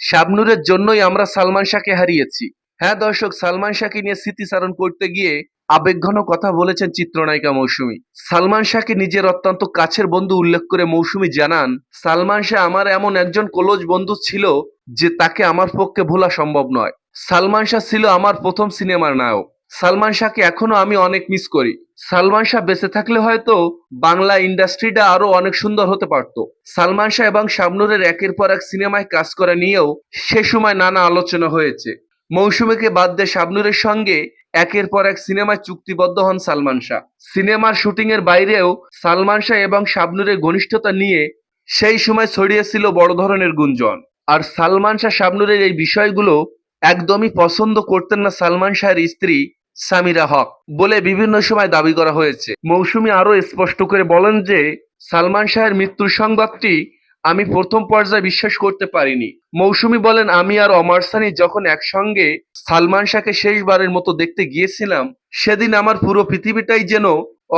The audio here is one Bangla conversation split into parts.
শাবনূরের জন্যই আমরা সালমান শাহকে হারিয়েছি। হ্যাঁ দর্শক, সালমান শাহকে নিয়ে স্মৃতিচারণ করতে গিয়ে আবেগঘন কথা বলেছেন চিত্রনায়িকা মৌসুমী। সালমান শাহকে নিজের অত্যন্ত কাছের বন্ধু উল্লেখ করে মৌসুমী জানান, সালমান শাহ আমার এমন একজন ক্লোজ বন্ধু ছিল যে তাকে আমার পক্ষে ভোলা সম্ভব নয়। সালমান শাহ ছিল আমার প্রথম সিনেমার নায়ক। সালমান শাহকে এখনো আমি অনেক মিস করি। সালমান শাহ বেঁচে থাকলে হয়তো বাংলা ইন্ডাস্ট্রিটা আরো অনেক সুন্দর হতে পারত। সালমান শাহ এবং শাবনূরের একের পর এক সিনেমায় কাজ করা নিয়েও সে সময় নানা আলোচনা হয়েছে। মৌসুমীকে বাদ দিয়ে শাবনূরের সঙ্গে একের পর এক সিনেমায় চুক্তিবদ্ধ হন সালমান শাহ। সিনেমার শুটিং এর বাইরেও সালমান শাহ এবং শাবনূরের ঘনিষ্ঠতা নিয়ে সেই সময় ছড়িয়েছিল বড় ধরনের গুঞ্জন। আর সালমান শাহ শাবনূরের এই বিষয়গুলো একদমই পছন্দ করতেন না সালমান শাহের স্ত্রী সামিরা হক বলে বিভিন্ন সময় দাবি করা হয়েছে। মৌসুমী আরো স্পষ্ট করে বলেন যে, সালমান শাহের মৃত্যুর সংবাদটি আমি প্রথম পর্যায়ে বিশ্বাস করতে পারিনি। মৌসুমী বলেন, আমি আর অমর সানি যখন একসঙ্গে সালমান শাহকে শেষবারের মতো দেখতে গিয়েছিলাম, সেদিন আমার পুরো পৃথিবীটাই যেন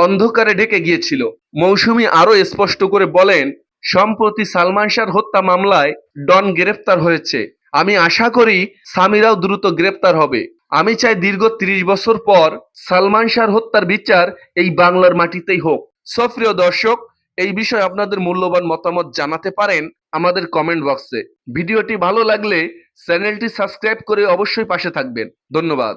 অন্ধকারে ঢেকে গিয়েছিল। মৌসুমী আরো স্পষ্ট করে বলেন, সম্প্রতি সালমান শাহর হত্যা মামলায় ডন গ্রেফতার হয়েছে। আমি আশা করি সামিরাও দ্রুত গ্রেফতার হবে। আমি চাই দীর্ঘ ৩০ বছর পর সালমান শাহর হত্যার বিচার এই বাংলার মাটিতেই হোক। প্রিয় দর্শক, এই বিষয়ে আপনাদের মূল্যবান মতামত জানাতে পারেন আমাদের কমেন্ট বক্সে। ভিডিওটি ভালো লাগলে চ্যানেলটি সাবস্ক্রাইব করে অবশ্যই পাশে থাকবেন। ধন্যবাদ।